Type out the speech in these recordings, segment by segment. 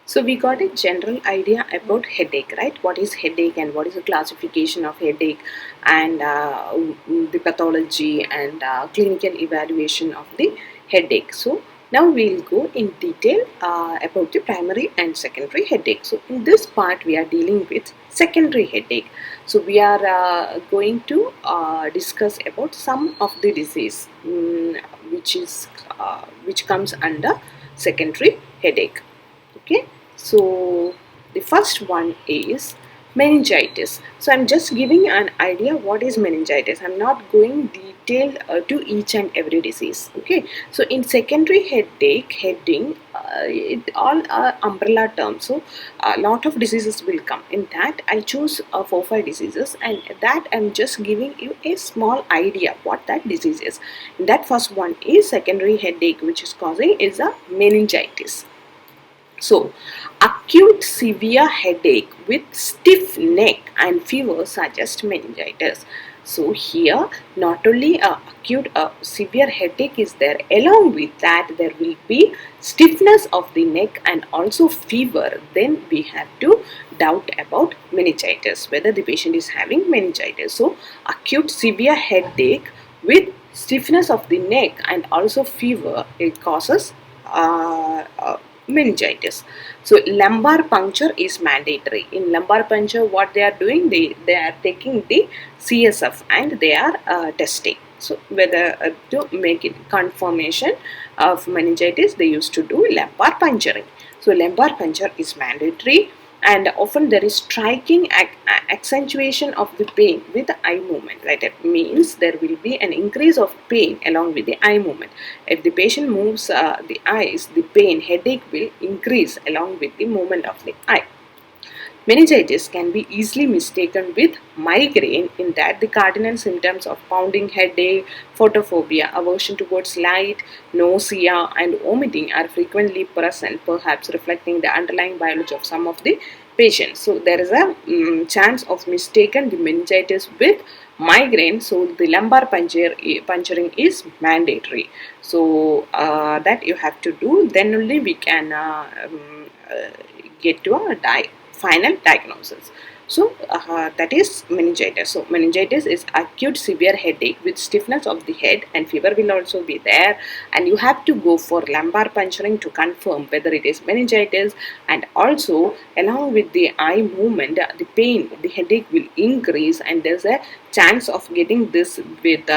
So we got a general idea about headache, right? What is headache and what is the classification of headache, and the pathology and clinical evaluation of the headache. So now we'll go in detail about the primary and secondary headache. So in this part we are dealing with secondary headache. So we are going to discuss about some of the disease which comes under secondary headache. Okay, so the first one is meningitis. So I'm just giving an idea what is meningitis. I'm not going detailed to each and every disease. Okay, so in secondary headache heading, it all are umbrella terms. So a lot of diseases will come. In that I choose 4-5 diseases, and that I'm just giving you a small idea what that disease is. That first one is secondary headache, which is causing is a meningitis. So, acute severe headache with stiff neck and fever suggest meningitis. So here, not only acute severe headache is there, along with that there will be stiffness of the neck and also fever. Then we have to doubt about meningitis, whether the patient is having meningitis. So acute severe headache with stiffness of the neck and also fever, it causes meningitis. So lumbar puncture is mandatory. In lumbar puncture, what they are doing, they are taking the CSF and they are testing. So whether to make it confirmation of meningitis, they used to do lumbar puncturing. So lumbar puncture is mandatory, and often there is striking accentuation of the pain with the eye movement. Right? It means there will be an increase of pain along with the eye movement. If the patient moves the eyes, the pain, headache will increase along with the movement of the eye. Meningitis can be easily mistaken with migraine, in that the cardinal symptoms of pounding headache, photophobia, aversion towards light, nausea and vomiting are frequently present, perhaps reflecting the underlying biology of some of the patients. So there is a chance of mistaken the meningitis with migraine. So the lumbar puncturing is mandatory. So that you have to do. Then only we can get to a final diagnosis. So that is meningitis. So meningitis is acute severe headache with stiffness of the head, and fever will also be there, and you have to go for lumbar puncturing to confirm whether it is meningitis. And also along with the eye movement, the pain, the headache will increase, and there's a chance of getting this with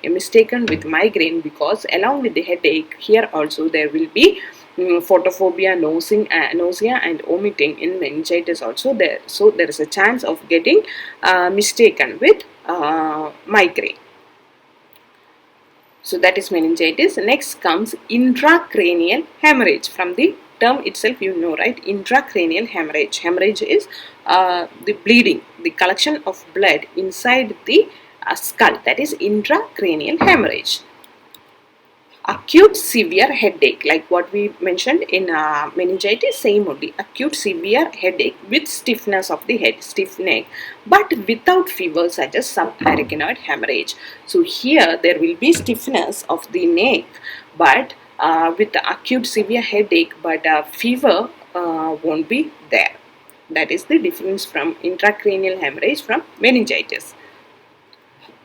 mistaken with migraine, because along with the headache here also there will be photophobia, nausea and vomiting in meningitis also there. So there is a chance of getting mistaken with migraine. So that is meningitis. Next comes intracranial hemorrhage. From the term itself you know, right? Intracranial hemorrhage. Hemorrhage is the bleeding, the collection of blood inside the skull. That is intracranial hemorrhage. Acute severe headache, like what we mentioned in meningitis, same only. Acute severe headache with stiffness of the head, stiff neck, but without fever, such as subarachnoid hemorrhage. So here there will be stiffness of the neck, but with the acute severe headache, but fever won't be there. That is the difference from intracranial hemorrhage from meningitis.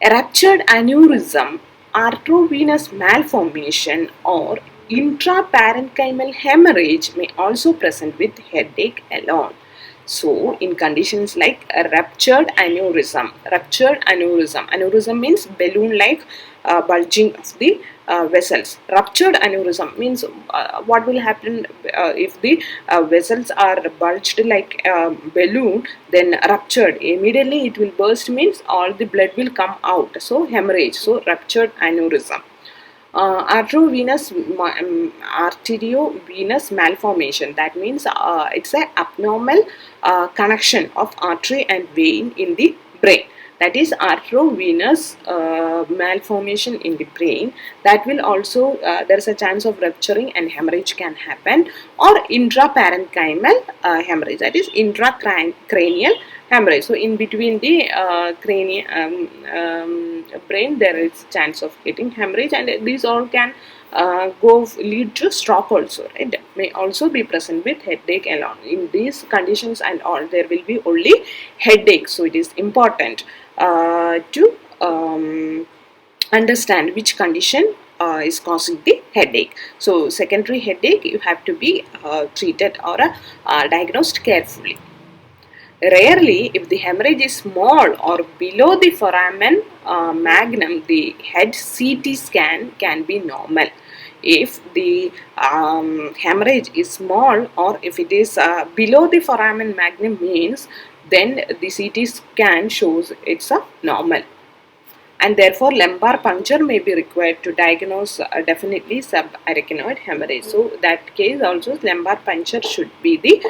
A ruptured aneurysm, arteriovenous malformation or intraparenchymal hemorrhage may also present with headache alone. So in conditions like a ruptured aneurysm, aneurysm means balloon-like bulging of the vessels. Ruptured aneurysm means what will happen if the vessels are bulged like a balloon, then ruptured, immediately it will burst, means all the blood will come out. So hemorrhage, so ruptured aneurysm. Arteriovenous malformation, that means it's an abnormal connection of artery and vein in the brain. That is arteriovenous malformation in the brain. That will also, there is a chance of rupturing and hemorrhage can happen. Or intraparenchymal hemorrhage, that is intracranial hemorrhage. So in between the brain there is chance of getting hemorrhage, and these all can lead to stroke also, right? May also be present with headache alone. In these conditions and all, there will be only headache. So it is important to understand which condition is causing the headache. So secondary headache, you have to be treated or diagnosed carefully. Rarely, if the hemorrhage is small or below the foramen magnum, the head CT scan can be normal. If the hemorrhage is small or if it is below the foramen magnum means, then the CT scan shows it's a normal. And therefore lumbar puncture may be required to diagnose definitely subarachnoid hemorrhage. So that case also lumbar puncture should be the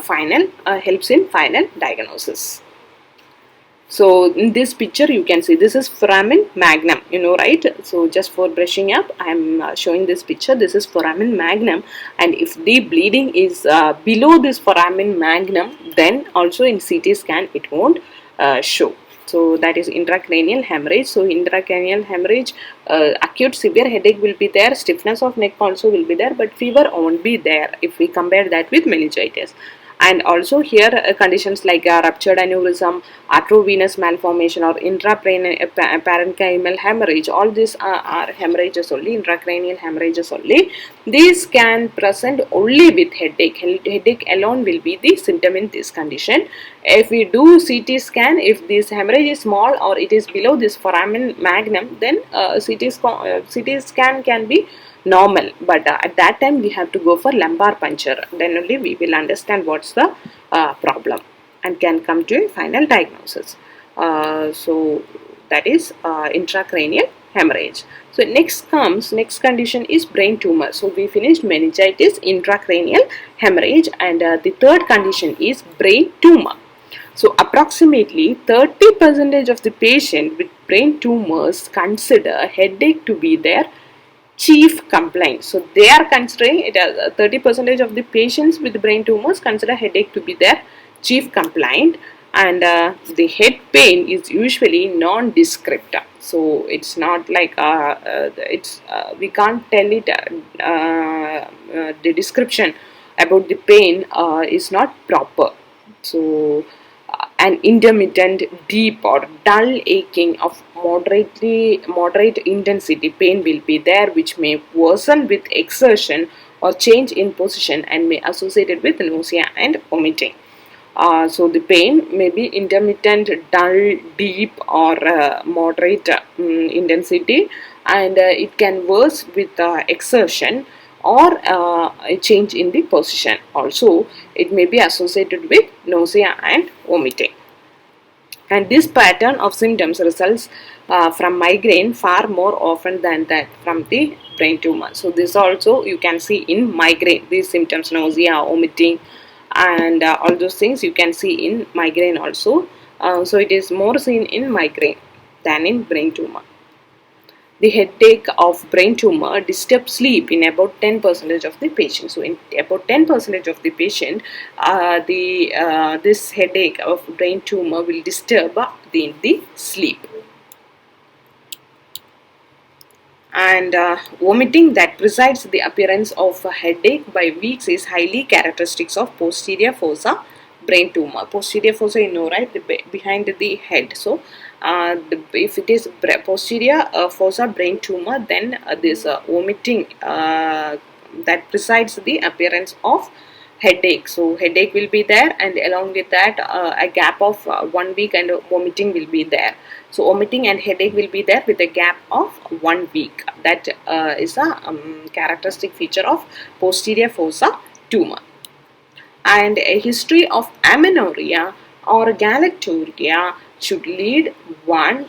final helps in final diagnosis. So in this picture you can see this is foramen magnum, right? So just for brushing up, I am showing this picture. This is foramen magnum, and if the bleeding is below this foramen magnum, then also in CT scan it won't show. So that is intracranial hemorrhage. So intracranial hemorrhage, acute severe headache will be there, stiffness of neck also will be there, but fever won't be there if we compare that with meningitis. And also here conditions like ruptured aneurysm, arteriovenous malformation or intraparenchymal hemorrhage, all these are hemorrhages only, intracranial hemorrhages only. These can present only with headache. Headache alone will be the symptom in this condition. If we do CT scan, if this hemorrhage is small or it is below this foramen magnum, then CT scan can be normal, but at that time we have to go for lumbar puncture. Then only we will understand what's the problem and can come to a final diagnosis. So that is intracranial hemorrhage. So next condition is brain tumor. So we finished meningitis, intracranial hemorrhage, and the third condition is brain tumor. So approximately 30% of the patient with brain tumors consider headache to be their chief complaint. So they are considering it as 30% of the patients with brain tumors consider headache to be their chief complaint, and the head pain is usually non-descript. So it's not like we can't tell it. The description about the pain is not proper. So an intermittent, deep or dull aching of moderate intensity pain will be there, which may worsen with exertion or change in position and may associated with nausea and vomiting. So the pain may be intermittent, dull, deep or moderate intensity, and it can worse with exertion or a change in the position. Also, it may be associated with nausea and vomiting. And this pattern of symptoms results from migraine far more often than that from the brain tumor. So this also you can see in migraine, these symptoms, nausea, vomiting, and all those things you can see in migraine also. So it is more seen in migraine than in brain tumor. The headache of brain tumor disturbs sleep in about 10% of the patient. So in about 10% of the patient, this headache of brain tumor will disturb the sleep. And vomiting that precedes the appearance of a headache by weeks is highly characteristic of posterior fossa brain tumor. Posterior fossa, right, behind the head. So if it is posterior fossa brain tumor, then this vomiting that precedes the appearance of headache. So headache will be there, and along with that a gap of 1 week, and vomiting will be there. So vomiting and headache will be there with a gap of 1 week. That is a characteristic feature of posterior fossa tumor. And a history of amenorrhea or galactorrhea should lead one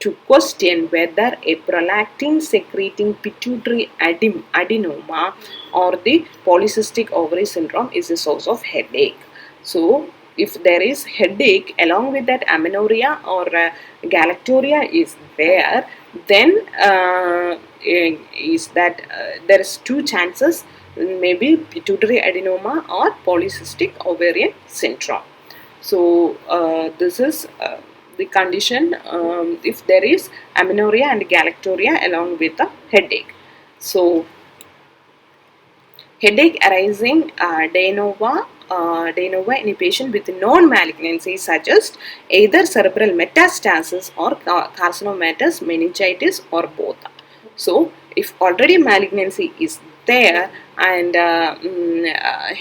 to question whether a prolactin secreting pituitary adenoma or the polycystic ovary syndrome is a source of headache. So if there is headache along with that amenorrhea or galactorrhea is there, then is that there is two chances, maybe pituitary adenoma or polycystic ovarian syndrome. So this is the condition if there is amenorrhea and galactorrhea along with a headache. So headache arising de novo in a patient with known malignancy suggests either cerebral metastasis or carcinomatous meningitis or both. So, if already malignancy is there and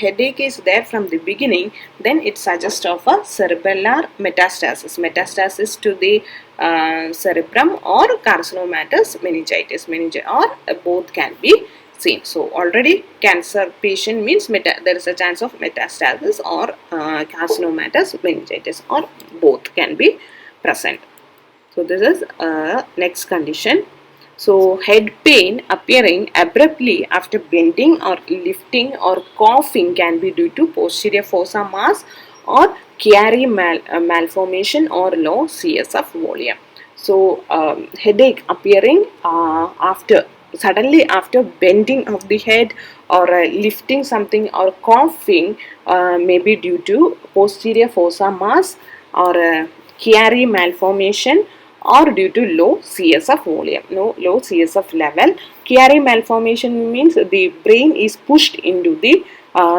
headache is there from the beginning, then it suggests of a cerebellar metastasis to the cerebrum or carcinomatous meningitis, or both can be seen. So already cancer patient means there is a chance of metastasis or carcinomatous meningitis, or both can be present. So this is next condition. So head pain appearing abruptly after bending or lifting or coughing can be due to posterior fossa mass or Chiari malformation or low CSF volume. So headache appearing suddenly after bending of the head or lifting something or coughing may be due to posterior fossa mass or Chiari malformation or due to low CSF volume, low CSF level. Chiari malformation means the brain is pushed into the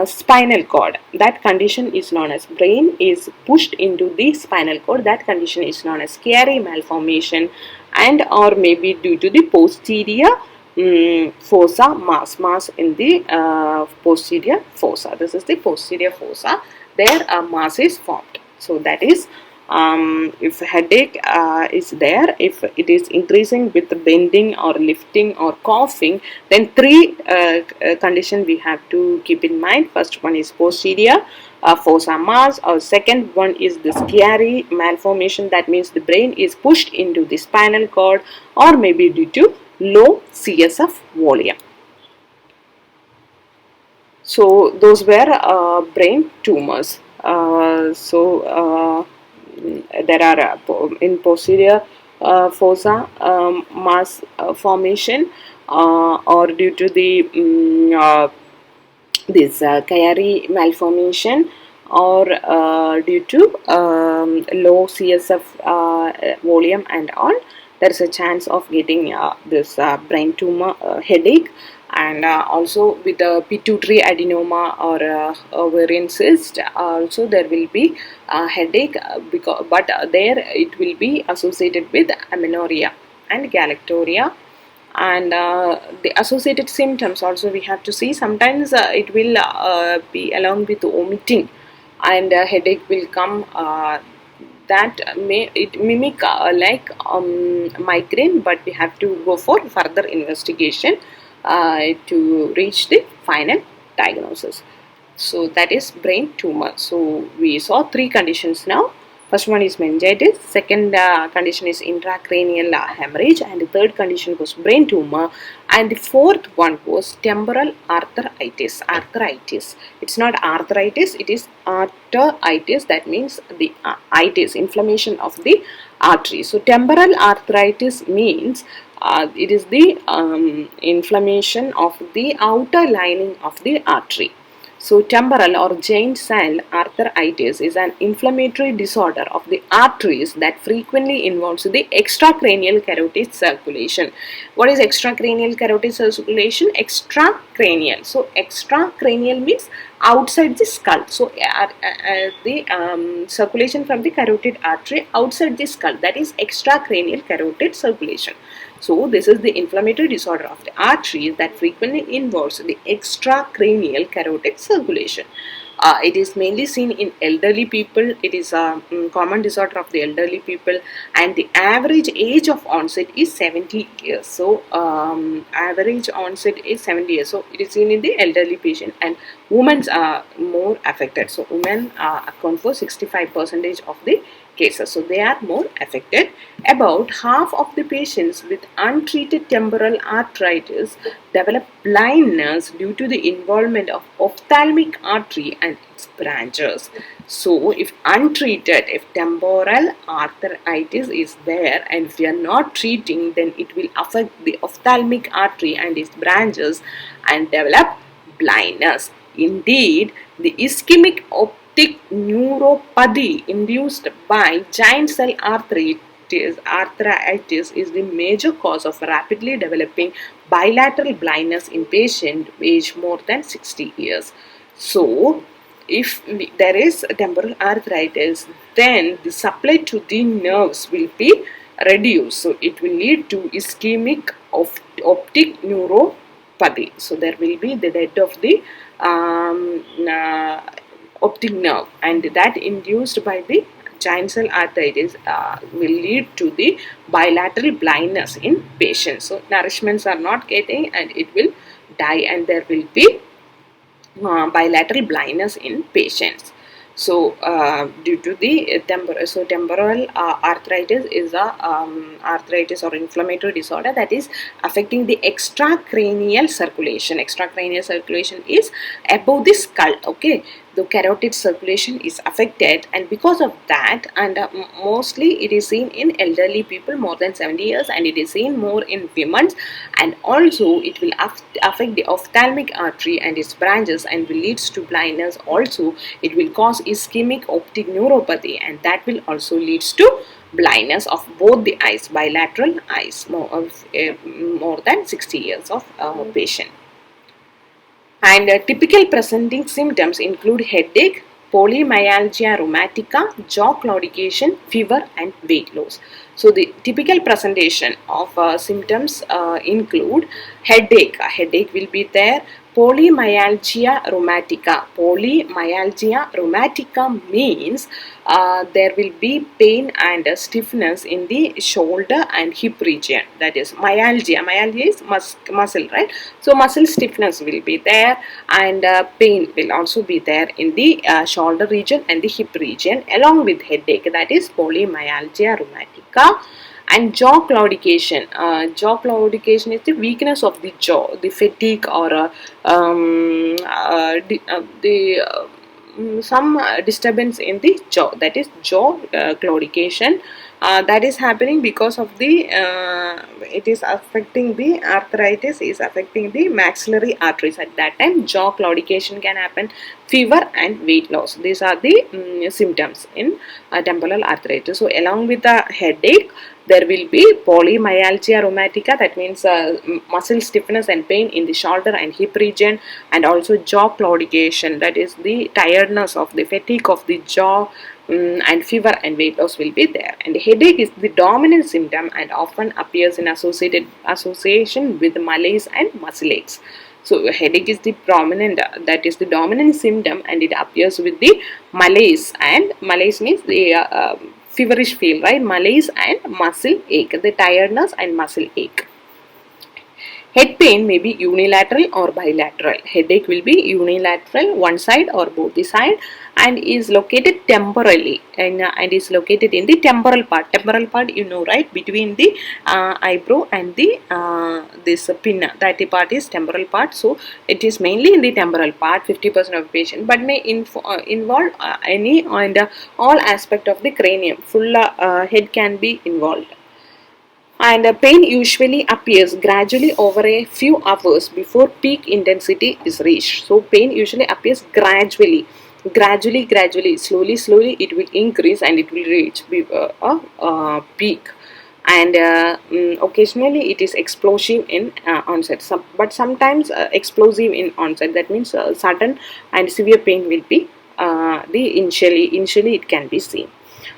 spinal cord. That condition is known as brain is pushed into the spinal cord. That condition is known as Chiari malformation, and or maybe due to the posterior fossa mass in the posterior fossa. This is the posterior fossa. There a mass is formed. So that is if headache is there, if it is increasing with bending or lifting or coughing, then three conditions we have to keep in mind. First one is posterior fossa mass, or second one is this Chiari malformation, that means the brain is pushed into the spinal cord, or maybe due to low CSF volume. So those were brain tumors. There are in posterior fossa mass formation or due to the this Chiari malformation, or due to low CSF volume and all, there is a chance of getting this brain tumor headache. And also with the pituitary adenoma or ovarian cyst, also there will be headache, but there it will be associated with amenorrhea and galactorrhea. And the associated symptoms also we have to see. Sometimes it will be along with vomiting, and headache will come. That may it mimic like migraine, but we have to go for further investigation to reach the final diagnosis. So that is brain tumor. So we saw three conditions now. First one is meningitis, second condition is intracranial hemorrhage, and the third condition was brain tumor, and the fourth one was temporal arteritis. It's not arthritis, it is arteritis. That means the itis, inflammation of the artery. So temporal arteritis means it is the inflammation of the outer lining of the artery. So temporal or giant cell arteritis is an inflammatory disorder of the arteries that frequently involves the extracranial carotid circulation. What is extracranial carotid circulation? Extracranial. So extracranial means outside the skull. So the circulation from the carotid artery outside the skull, that is extracranial carotid circulation. So this is the inflammatory disorder of the arteries that frequently involves the extracranial carotid circulation. It is mainly seen in elderly people. It is a common disorder of the elderly people, and the average age of onset is 70 years. So average onset is 70 years. So it is seen in the elderly patient, and women are more affected. So women account for 65% of the cases. So they are more affected. About half of the patients with untreated temporal arteritis develop blindness due to the involvement of ophthalmic artery and its branches. So if untreated, if temporal arteritis is there and if we are not treating, then it will affect the ophthalmic artery and its branches and develop blindness. Indeed, the ischemic optic neuropathy induced by giant cell arteritis arthritis is the major cause of rapidly developing bilateral blindness in patients aged more than 60 years. So, if there is temporal arthritis, then the supply to the nerves will be reduced. So, it will lead to ischemic of optic neuropathy. So, there will be the death of the optic nerve, and that induced by the giant cell arteritis will lead to the bilateral blindness in patients. So, nourishments are not getting and it will die, and there will be bilateral blindness in patients. So, due to the temporal arthritis is a arthritis or inflammatory disorder that is affecting the extracranial circulation. Extracranial circulation is above the skull. Okay, the carotid circulation is affected, and because of that, and mostly it is seen in elderly people more than 70 years, and it is seen more in women, and also it will affect the ophthalmic artery and its branches and will leads to blindness. Also, it will cause ischemic optic neuropathy, and that will also leads to blindness of both the eyes, bilateral eyes, more than 60 years of patient. And typical presenting symptoms include headache, polymyalgia rheumatica, jaw claudication, fever, and weight loss. So, the typical presentation of symptoms include headache. A headache will be there. Polymyalgia rheumatica. Polymyalgia rheumatica means there will be pain and stiffness in the shoulder and hip region. That is myalgia. Myalgia is muscle, right? So, muscle stiffness will be there, and pain will also be there in the shoulder region and the hip region, along with headache. That is polymyalgia rheumatica. And jaw claudication. Jaw claudication is the weakness of the jaw, the fatigue, or some disturbance in the jaw. That is jaw claudication. That is happening because of the it is affecting the arthritis is affecting the maxillary arteries. At that time, jaw claudication can happen, fever, and weight loss. These are the symptoms in temporal arthritis. So, along with the headache, there will be polymyalgia rheumatica, that means muscle stiffness and pain in the shoulder and hip region, and also jaw claudication, that is the tiredness of the fatigue of the jaw, and fever and weight loss will be there. And headache is the dominant symptom and often appears in association with malaise and muscle aches. So, headache is the prominent, that is the dominant symptom, and it appears with the malaise, and malaise means the feverish feel, right? Malaise and muscle ache, the tiredness and muscle ache. Head pain may be unilateral or bilateral. Headache will be unilateral, one side or both the side, and is located temporally, and is located in the temporal part. Temporal part, you know, right? Between the eyebrow and the this pinna, that part is temporal part. So, it is mainly in the temporal part, 50% of patient, but may involve any and all aspect of the cranium. Full head can be involved. And pain usually appears gradually over a few hours before peak intensity is reached. So, pain usually appears gradually, slowly it will increase and it will reach a peak. And occasionally it is explosive in onset, but sometimes explosive in onset. That means sudden and severe pain will be initially it can be seen.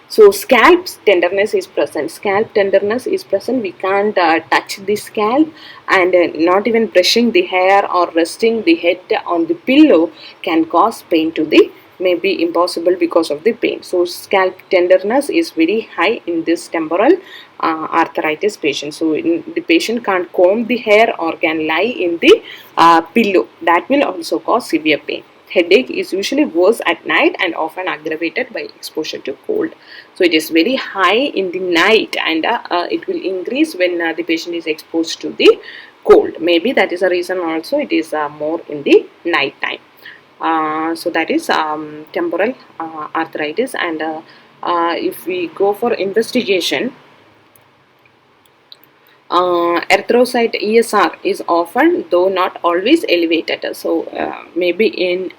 So, scalp tenderness is present. Scalp tenderness is present. We can't touch the scalp, and not even brushing the hair or resting the head on the pillow can cause pain to the, may be impossible because of the pain. So, scalp tenderness is very high in this temporal arthritis patient. So, the patient can't comb the hair or can lie in the pillow. That will also cause severe pain. Headache is usually worse at night and often aggravated by exposure to cold. So, it is very high in the night, and it will increase when the patient is exposed to the cold. Maybe that is a reason also it is more in the night time. So, that is temporal arthritis. And if we go for investigation, erythrocyte ESR is often, though not always, elevated. So, maybe in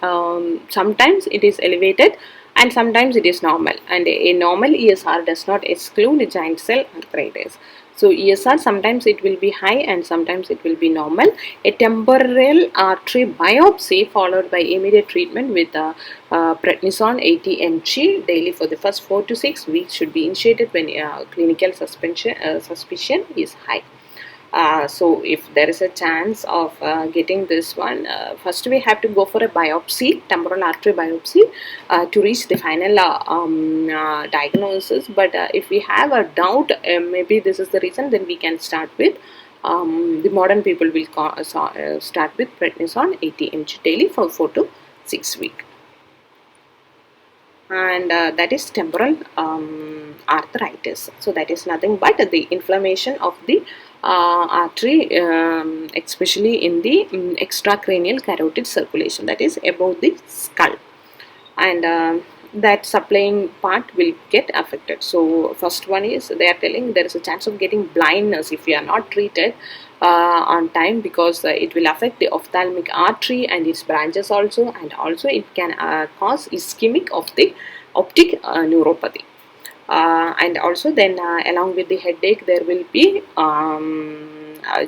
sometimes it is elevated and sometimes it is normal, and a normal ESR does not exclude giant cell arthritis. So ESR sometimes it will be high and sometimes it will be normal. A temporal artery biopsy followed by immediate treatment with prednisone 80 mg daily for the first 4 to 6 weeks should be initiated when clinical suspicion is high. So if there is a chance of getting this one, first we have to go for a biopsy, temporal artery biopsy, to reach the final diagnosis. But if we have a doubt, maybe this is the reason, then we can start with the modern people will start with prednisone 80 mg daily for 4 to 6 weeks. And that is temporal arteritis. So that is nothing but the inflammation of the artery, especially in the extracranial carotid circulation, that is above the skull, and that supplying part will get affected. So first one is they are telling there is a chance of getting blindness if you are not treated on time, because it will affect the ophthalmic artery and its branches also, and also it can cause ischemic of the optic neuropathy. And also then along with the headache there will be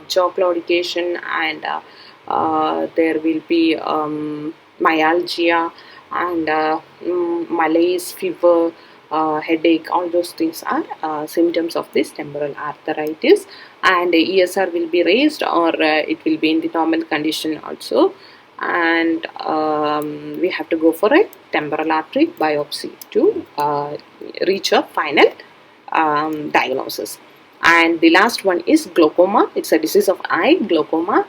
jaw claudication, and there will be myalgia and malaise, fever, headache. All those things are symptoms of this temporal arteritis, and ESR will be raised, or it will be in the normal condition also, and we have to go for a temporal artery biopsy to reach a final diagnosis. And the last one is glaucoma. It's a disease of eye. Glaucoma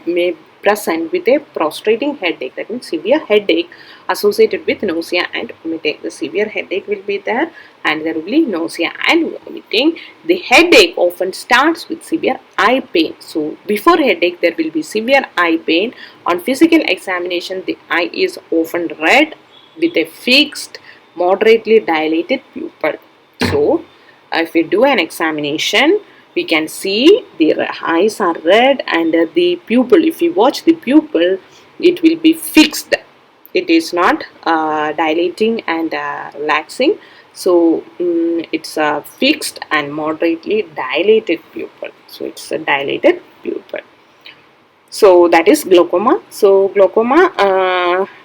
may present with a prostrating headache, that means severe headache associated with nausea and vomiting. The severe headache will be there, and there will be nausea and vomiting. The headache often starts with severe eye pain. So before headache there will be severe eye pain. On physical examination the eye is often red with a fixed, moderately dilated pupil. So if we do an examination, we can see the eyes are red, and the pupil, if we watch the pupil, it will be fixed. It is not dilating and relaxing. So it's a fixed and moderately dilated pupil. So it's a dilated pupil. So that is glaucoma. So glaucoma,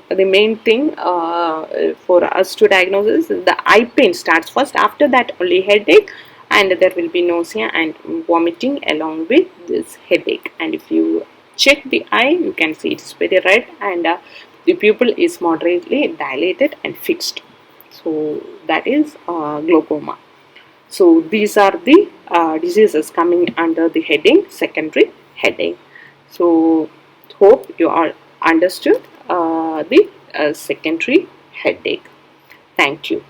the main thing for us to diagnose is the eye pain starts first. After that only headache, and there will be nausea and vomiting along with this headache. And if you check the eye, you can see it's very red, and the pupil is moderately dilated and fixed. So that is glaucoma. So these are the diseases coming under the heading secondary headache. So hope you all understood the secondary headache. Thank you.